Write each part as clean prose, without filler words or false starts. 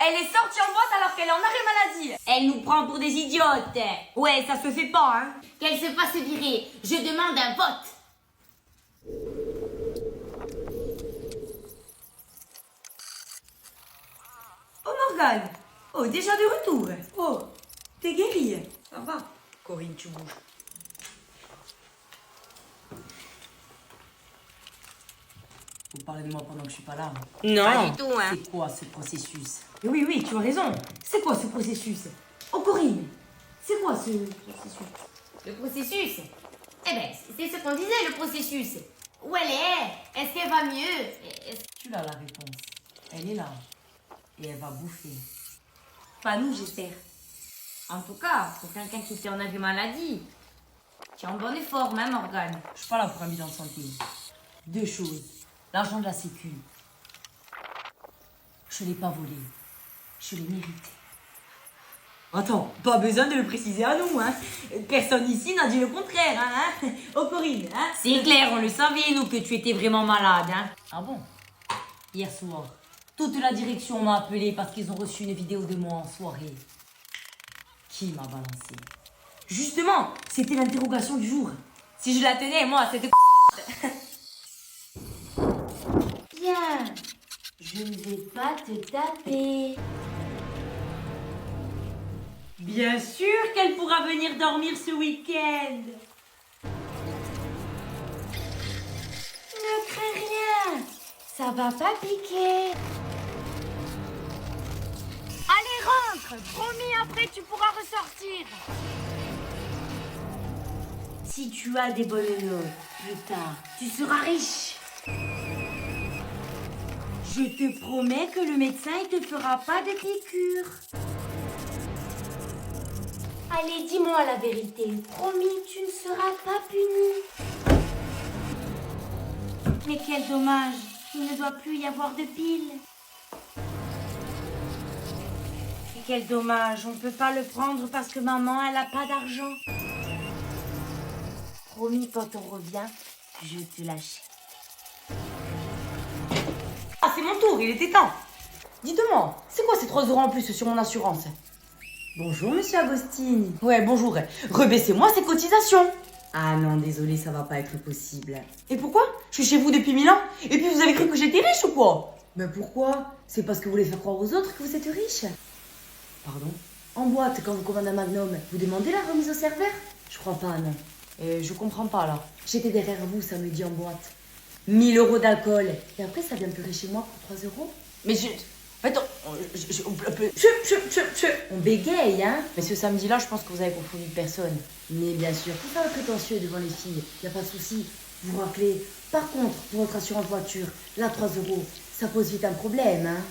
Elle est sortie en boîte alors qu'elle est en arrêt maladie. Elle nous prend pour des idiotes. Ouais, ça se fait pas, hein. Qu'elle se fasse virer. Je demande un vote. Oh Morgane. Oh, déjà de retour. Oh, t'es guérie. Ça va. Corinne, tu bouges. Vous parlez de moi pendant que je suis pas là. Non. Pas du tout, hein. C'est quoi ce processus? Oui, oui, tu as raison. C'est quoi ce processus? Oh Corinne, c'est quoi ce processus? Le processus? Eh ben, c'est ce qu'on disait, le processus. Où elle est? Est-ce qu'elle va mieux? Tu as la réponse. Elle est là. Et elle va bouffer. Pas nous, j'espère. En tout cas, pour quelqu'un qui était en arrêt maladie, tu es en bonne forme, hein, Morgane? Je suis pas là pour un bilan de santé. Deux choses. L'argent de la sécu. Je l'ai pas volé. Je l'ai mérité. Attends, pas besoin de le préciser à nous, hein. Personne ici n'a dit le contraire, hein. Oh Corinne, hein. C'est clair, on le savait, nous, que tu étais vraiment malade, hein. Ah bon? Hier soir, toute la direction m'a appelé parce qu'ils ont reçu une vidéo de moi en soirée. Qui m'a balancé? Justement, c'était l'interrogation du jour. Si je la tenais, moi, c'était... Bien, je ne vais pas te taper. Bien sûr qu'elle pourra venir dormir ce week-end. Ne crains rien, ça va pas piquer. Allez, rentre. Promis, après, tu pourras ressortir. Si tu as des bonnes notes, plus tard, tu seras riche. Je te promets que le médecin ne te fera pas de piqûre. Allez, dis-moi la vérité. Promis, tu ne seras pas puni. Mais quel dommage, il ne doit plus y avoir de piles. Et quel dommage, on ne peut pas le prendre parce que maman, elle n'a pas d'argent. Promis, quand on revient, je te l'achète. Ah, c'est mon tour, il était temps. Dites-moi, c'est quoi ces 3 € en plus sur mon assurance? Bonjour, monsieur Agostini. Ouais, bonjour. Rebaissez-moi ces cotisations. Ah non, désolé, ça va pas être possible. Et pourquoi? Je suis chez vous depuis 1000 ans. Et puis vous avez cru que j'étais riche ou quoi? Ben pourquoi? C'est parce que vous voulez faire croire aux autres que vous êtes riche. Pardon? En boîte, quand vous commandez un Magnum, vous demandez la remise au serveur? Je crois pas, non. Je comprends pas, là. J'étais derrière vous samedi en boîte. 1000 € d'alcool. Et après, ça vient pleurer chez moi pour 3 €. Mais je... Attends, on bégaye, hein? Mais ce samedi-là, je pense que vous avez confondu de personne. Mais bien sûr, faut faire le prétentieux devant les filles. Y a pas de souci. Vous raclez. Par contre, pour votre assurance voiture, là, 3 €, ça pose vite un problème, hein?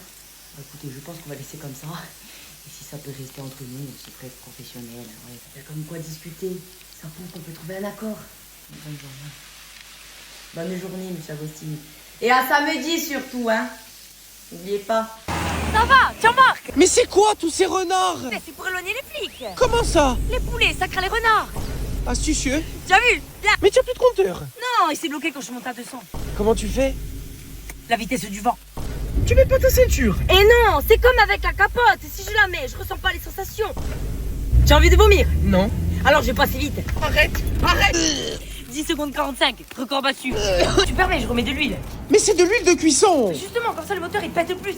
Écoutez, je pense qu'on va laisser comme ça. Et si ça peut rester entre nous, c'est très professionnel. Ouais. Y a comme quoi discuter. Ça prouve qu'on peut trouver un accord. Bonne journée. Bonne journée, monsieur Agostini. Et à samedi surtout, hein? N'oubliez pas. Ça va, tiens, Marc. Mais c'est quoi tous ces renards? Mais c'est pour éloigner les flics. Comment ça? Les poulets, ça craint les renards. Astucieux. Tu as vu? Là. Mais tu as plus de compteur. Non, il s'est bloqué quand je monte à 200. Comment tu fais? La vitesse du vent. Tu mets pas ta ceinture. Et non, c'est comme avec la capote. Si je la mets, je ressens pas les sensations. Tu as envie de vomir? Non. Alors je vais passer vite. Arrête. Arrête. 10 secondes 45, record battu. Tu permets, je remets de l'huile. Mais c'est de l'huile de cuisson. Justement, comme ça le moteur il pète plus.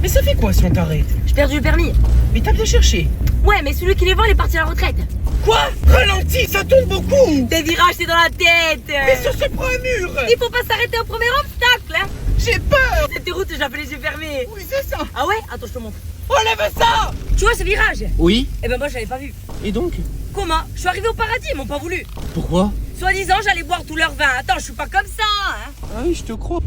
Mais ça fait quoi si on t'arrête? J'ai perdu le permis. Mais t'as bien cherché. Ouais, mais celui qui les vend, il est parti à la retraite. Quoi? Ralentis, ça tourne beaucoup. Des virages, c'est dans la tête. Mais ça se prend un mur. Il faut pas s'arrêter au premier obstacle, hein. J'ai peur. Cette route, j'avais les yeux fermés. Oui, c'est ça. Ah ouais? Attends, je te montre. Enlève ça. Tu vois ce virage? Oui. Eh ben moi, je l'avais pas vu. Et donc? Comment? Je suis arrivé au paradis, ils m'ont pas voulu. Pourquoi? Soi-disant, j'allais boire tout leur vin. Attends, je suis pas comme ça, hein. Ah oui, je te crois.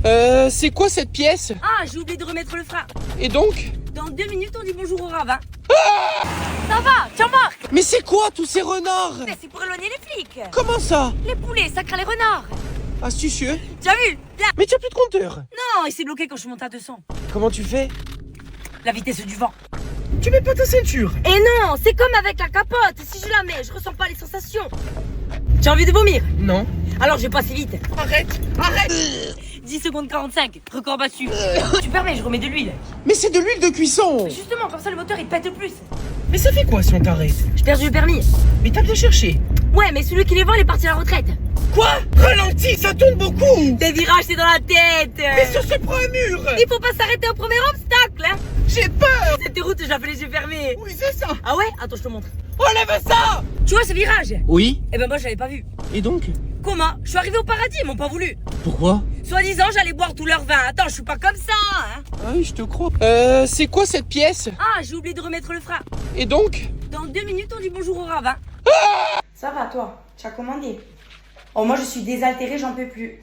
C'est quoi cette pièce? Ah, j'ai oublié de remettre le frein. Et donc? Dans 2 minutes, on dit bonjour au ravin. Ça va, tiens, Marc. Mais c'est quoi tous ces renards? Mais c'est pour éloigner les flics. Comment ça? Les poulets, ça craint les renards. Astucieux. Tu as vu? Là. Mais tu as plus de compteur. Non, il s'est bloqué quand je suis monté à 200. Comment tu fais? La vitesse du vent. Tu mets pas ta ceinture. Et non, c'est comme avec la capote. Si je la mets, je ressens pas les sensations. Tu as envie de vomir? Non. Alors je vais passer vite. Arrête. Arrête. 10 secondes 45, record battu. Tu permets, je remets de l'huile. Mais c'est de l'huile de cuisson. Justement, comme ça le moteur il pète plus. Mais ça fait quoi si on t'arrête? J'ai perdu le permis. Mais t'as bien cherché. Ouais, mais celui qui les vend, il est parti à la retraite. Quoi? Ralentis, ça tourne beaucoup. Des virages, c'est dans la tête. Mais ça se prend un mur. Il faut pas s'arrêter au premier obstacle, hein. J'ai peur. Cette route, j'ai fait les yeux fermés. Oui, c'est ça. Ah ouais? Attends, je te montre. Enlève ça. Tu vois ce virage? Oui. Eh ben moi, je l'avais pas vu. Et donc? Comment? Je suis arrivé au paradis, ils m'ont pas voulu. Pourquoi? Soi-disant, j'allais boire tout leur vin. Attends, je suis pas comme ça, hein. Ah oui, je te crois. C'est quoi cette pièce? Ah, j'ai oublié de remettre le frein. Et donc? Dans 2 minutes, on dit bonjour au ravin. Ça va toi, tu as commandé. Oh moi je suis désaltérée, j'en peux plus.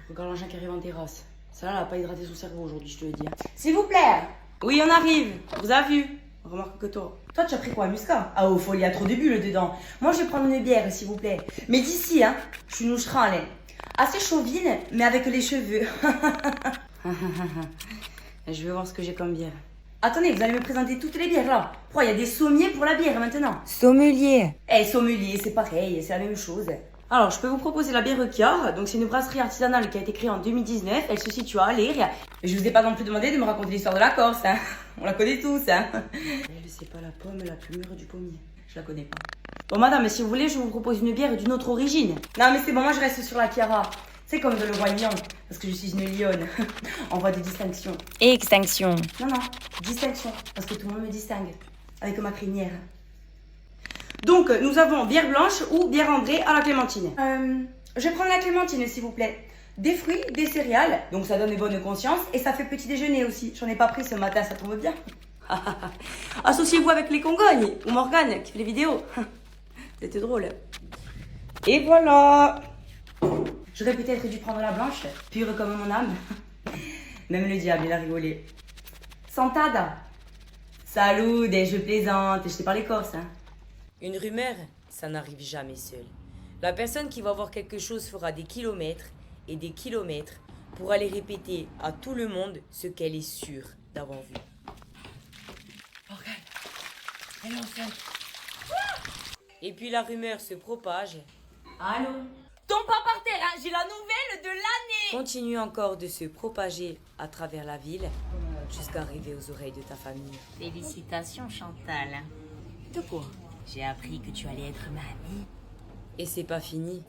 Regarde l'engin qui arrive en terrasse. Celle-là elle a pas hydraté son cerveau aujourd'hui, je te le dis. S'il vous plaît. Oui on arrive, vous avez vu. Remarque que toi. Toi tu as pris quoi, un muscat? Ah oh folie, il y a trop de bulles dedans. Moi je vais prendre une bière s'il vous plaît. Mais d'ici hein, je suis noucheran là. Assez chauvine, mais avec les cheveux. Je vais voir ce que j'ai comme bière. Attendez, vous allez me présenter toutes les bières là. Pourquoi il y a des sommiers pour la bière maintenant? Sommelier. Eh, sommelier, c'est pareil, c'est la même chose. Alors, je peux vous proposer la bière Kiar. Donc, c'est une brasserie artisanale qui a été créée en 2019. Elle se situe à Aléria. Je vous ai pas non plus demandé de me raconter l'histoire de la Corse, hein. On la connaît tous, hein. C'est pas la pomme la plus mûre du pommier. Je la connais pas. Bon, madame, si vous voulez, je vous propose une bière d'une autre origine. Non, mais c'est bon, moi je reste sur la Chiara. C'est comme de le roi lion, parce que je suis une lionne. En voie de distinction. Extinction. Non, distinction, parce que tout le monde me distingue. Avec ma crinière. Donc, nous avons bière blanche ou bière ambrée à la clémentine. Je vais prendre la clémentine, s'il vous plaît. Des fruits, des céréales, donc ça donne une bonne conscience. Et ça fait petit déjeuner aussi. J'en ai pas pris ce matin, ça tombe bien. Associez-vous avec les Congognes ou Morgane qui fait les vidéos. C'était drôle. Et voilà. J'aurais peut-être dû prendre la blanche, pure comme mon âme. Même le diable, il a rigolé. Santada. Salut, je plaisante, je t'ai parlé corse, hein. Une rumeur, ça n'arrive jamais seul. La personne qui va voir quelque chose fera des kilomètres et des kilomètres pour aller répéter à tout le monde ce qu'elle est sûre d'avoir vu. Elle est enceinte. Et puis la rumeur se propage. Allô? Tombe pas par terre, hein. J'ai la nouvelle de l'année. Continue encore de se propager à travers la ville jusqu'à arriver aux oreilles de ta famille. Félicitations Chantal. De quoi? J'ai appris que tu allais être ma amie. Et c'est pas fini.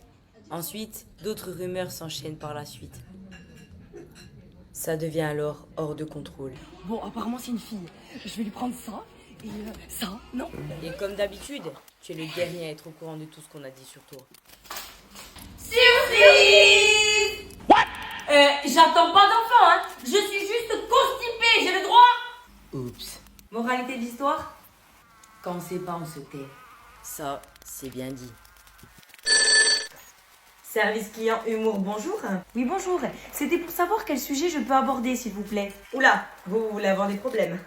Ensuite, d'autres rumeurs s'enchaînent par la suite. Ça devient alors hors de contrôle. Bon, apparemment, c'est une fille. Je vais lui prendre ça et ça, non? Et comme d'habitude, tu es le dernier à être au courant de tout ce qu'on a dit sur toi. J'attends pas d'enfant, hein. Je suis juste constipée, j'ai le droit. Oups. Moralité de l'histoire? Quand on sait pas, on se tait. Ça, c'est bien dit. Service client humour, bonjour. Oui, bonjour. C'était pour savoir quel sujet je peux aborder, s'il vous plaît. Oula, vous voulez avoir des problèmes.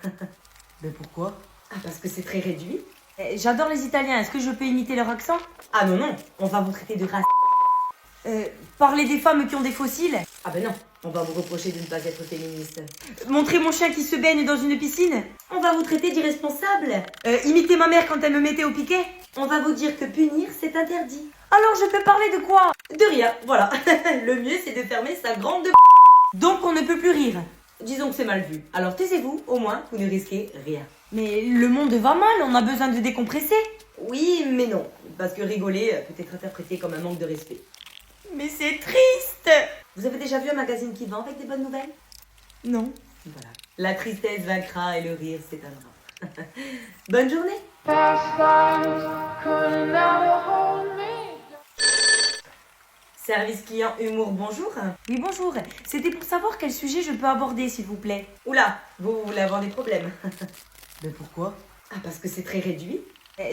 Mais pourquoi? Ah, parce que c'est très réduit. J'adore les Italiens, est-ce que je peux imiter leur accent? Ah non, on va vous traiter de race. Parler des femmes qui ont des fossiles? Ah ben non, on va vous reprocher de ne pas être féministe. Montrer mon chien qui se baigne dans une piscine? On va vous traiter d'irresponsable. Imiter ma mère quand elle me mettait au piquet? On va vous dire que punir, c'est interdit. Alors je peux parler de quoi? De rien, voilà. Le mieux, c'est de fermer sa grande... Donc on ne peut plus rire. Disons que c'est mal vu. Alors taisez-vous, au moins, vous ne risquez rien. Mais le monde va mal, on a besoin de décompresser. Oui, mais non. Parce que rigoler peut être interprété comme un manque de respect. Mais c'est triste! Vous avez déjà vu un magazine qui vend avec des bonnes nouvelles? Non. Voilà. La tristesse vaincra et le rire s'éteindra. Bonne journée! Service client humour, bonjour. Oui, bonjour. C'était pour savoir quel sujet je peux aborder, s'il vous plaît. Oula, vous voulez avoir des problèmes. Mais pourquoi? Ah, parce que c'est très réduit.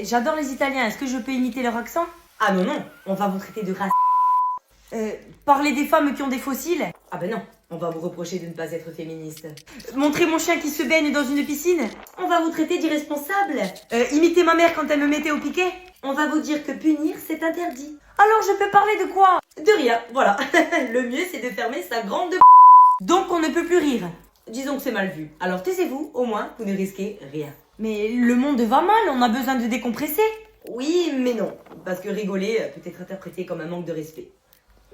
J'adore les Italiens, est-ce que je peux imiter leur accent? Ah non, on va vous traiter de race. Parler des femmes qui ont des fossiles? Ah ben non, on va vous reprocher de ne pas être féministe. Montrer mon chien qui se baigne dans une piscine? On va vous traiter d'irresponsable. Imiter ma mère quand elle me mettait au piquet? On va vous dire que punir, c'est interdit. Alors je peux parler de quoi? De rien, voilà. Le mieux, c'est de fermer sa grande... Donc on ne peut plus rire. Disons que c'est mal vu. Alors taisez-vous, au moins, vous ne risquez rien. Mais le monde va mal, on a besoin de décompresser. Oui, mais non. Parce que rigoler peut être interprété comme un manque de respect.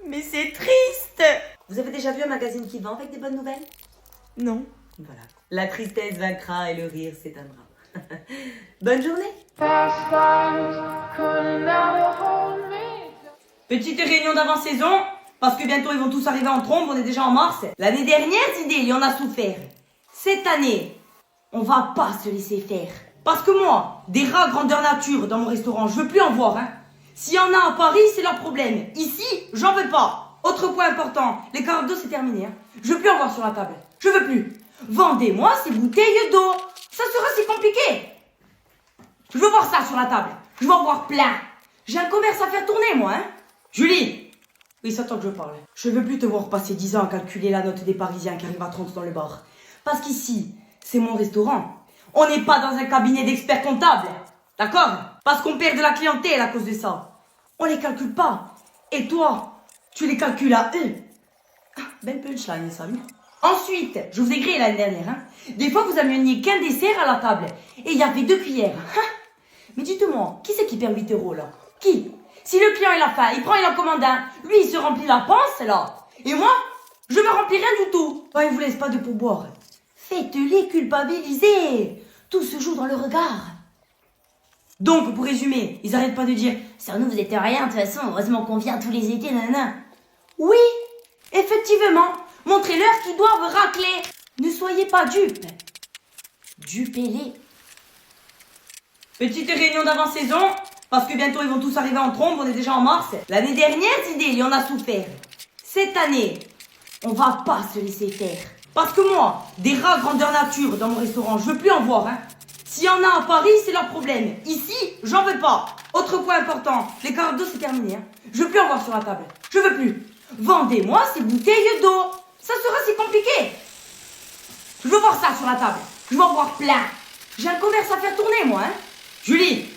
Mais c'est triste. Vous avez déjà vu un magazine qui vend avec des bonnes nouvelles? Non. Voilà. La tristesse vaincra et le rire s'éteindra. Bonne journée. Petite réunion d'avant-saison, parce que bientôt ils vont tous arriver en trombe, on est déjà en mars. L'année dernière, Zidé, il y en a souffert. Cette année, on va pas se laisser faire. Parce que moi, des rats grandeur nature dans mon restaurant, je veux plus en voir, hein. S'il y en a à Paris, c'est leur problème. Ici, j'en veux pas. Autre point important, les carottes d'eau, c'est terminé, hein. Je veux plus en voir sur la table. Je veux plus. Vendez-moi ces bouteilles d'eau. Ça sera si compliqué. Je veux voir ça sur la table. Je veux en voir plein. J'ai un commerce à faire tourner, moi, hein. Julie. Oui, c'est à toi que je parle. Je veux plus te voir passer 10 ans à calculer la note des Parisiens qui arrivent à 30 dans le bar. Parce qu'ici, c'est mon restaurant. On n'est pas dans un cabinet d'experts comptables. D'accord? Parce qu'on perd de la clientèle à cause de ça. On les calcule pas. Et toi, tu les calcules à eux. Ah, belle punchline, ça, oui. Ensuite, je vous ai grillé l'année dernière, hein. Des fois, vous ameniez qu'un dessert à la table. Et il y avait 2 cuillères. Hein. Mais dites-moi, qui c'est qui perd 8 € là? Qui? Si le client il a faim, il prend, il en commande un. Lui, il se remplit la panse là. Et moi, je me remplis rien du tout. Oh, il vous laisse pas de pourboire. Faites-les culpabiliser. Tout se joue dans le regard. Donc, pour résumer, ils arrêtent pas de dire « Sans nous, vous êtes rien, de toute façon, heureusement qu'on vient tous les étés, nanana. » Oui, effectivement, montrez-leur qu'ils doivent racler. Ne soyez pas dupes. Dupez-les. Petite réunion d'avant-saison, parce que bientôt ils vont tous arriver en trombe, on est déjà en mars. L'année dernière, Zidé, il y en a souffert. Cette année, on va pas se laisser faire. Parce que moi, des rats grandeur nature dans mon restaurant, je veux plus en voir, hein. S'il y en a à Paris, c'est leur problème. Ici, j'en veux pas. Autre point important, les carottes d'eau, c'est terminé, hein. Je veux plus en voir sur la table. Je veux plus. Vendez-moi ces bouteilles d'eau. Ça sera si compliqué. Je veux voir ça sur la table. Je veux en voir plein. J'ai un commerce à faire tourner, moi, hein. Julie.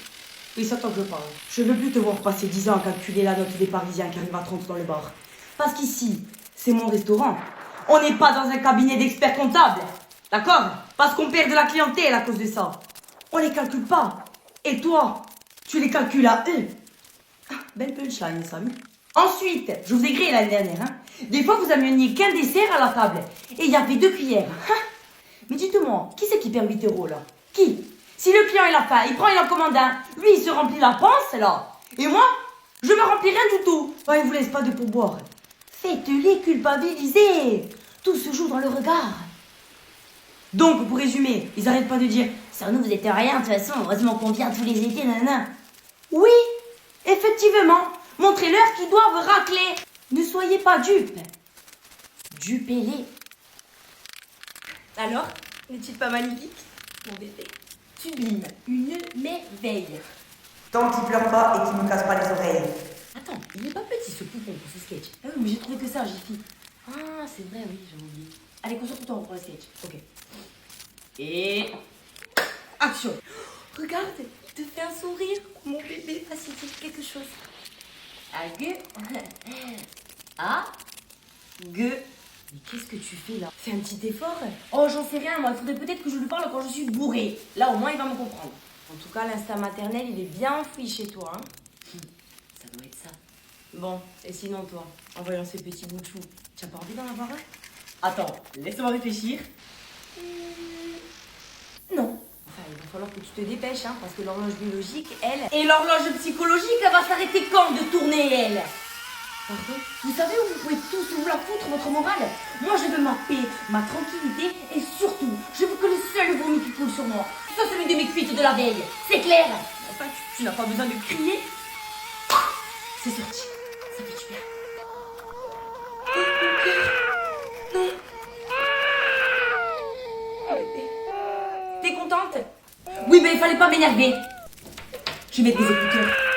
Oui, c'est à toi que je parle. Je veux plus te voir passer 10 ans à calculer la note des Parisiens qui arrivent à 30 dans le bar. Parce qu'ici, c'est mon restaurant. On n'est pas dans un cabinet d'experts comptables. D'accord? Parce qu'on perd de la clientèle à cause de ça. On les calcule pas. Et toi, tu les calcules à eux. Ah, belle punchline, ça, oui. Ensuite, je vous ai grillé l'année dernière, hein. Des fois, vous ameniez qu'un dessert à la table. Et il y avait 2 cuillères. Hein. Mais dites-moi, qui c'est qui perd 8 € là? Qui? Si le client il a faim, il prend, il en commande un. Lui, il se remplit la panse là. Et moi, je me remplis rien du tout. Oh, il vous laisse pas de pourboire. Faites-les culpabiliser. Tout se joue dans le regard. Donc, pour résumer, ils arrêtent pas de dire « Sans nous, vous êtes rien, de toute façon, heureusement qu'on vient tous les étés, nanana. » Oui, effectivement, montrez-leur qu'ils doivent racler. Ne soyez pas dupes. Dupez-les. Alors, n'est-il pas magnifique, mon bébé? Sublime, une merveille. Tant qu'il pleure pas et qu'il ne casse pas les oreilles. Attends, il n'est pas petit ce poupon pour ce sketch. Ah oui, mais j'ai trouvé que ça, Jiffy. Ah, c'est vrai, oui, j'ai oublié. Allez, concentre-toi pour le sketch. Ok. Et... action. Regarde, il te fait un sourire. Mon bébé, facile quelque chose. Ague. Ague. Mais qu'est-ce que tu fais là? Fais un petit effort. Oh, j'en sais rien, moi. Il faudrait peut-être que je lui parle quand je suis bourrée. Là, au moins, il va me comprendre. En tout cas, l'instinct maternel, il est bien enfoui chez toi, hein. Ça doit être ça. Bon, et sinon, toi, en voyant ce petit bout de chou, tu n'as pas envie d'en avoir un? Attends, laisse-moi réfléchir. Non. Enfin, il va falloir que tu te dépêches, hein, parce que l'horloge biologique, elle... Et l'horloge psychologique, elle va s'arrêter quand de tourner, elle? Pardon? Vous savez où vous pouvez tous vous la foutre, votre morale? Moi, je veux ma paix, ma tranquillité, et surtout, je veux que le seul vomi qui coule sur moi, ce soit celui de mes cuites de la veille. C'est clair? Enfin, tu n'as pas besoin de crier. C'est sorti. Ça fait du bien. T'es contente? Oui, mais il fallait pas m'énerver. Je vais mettre des écouteurs.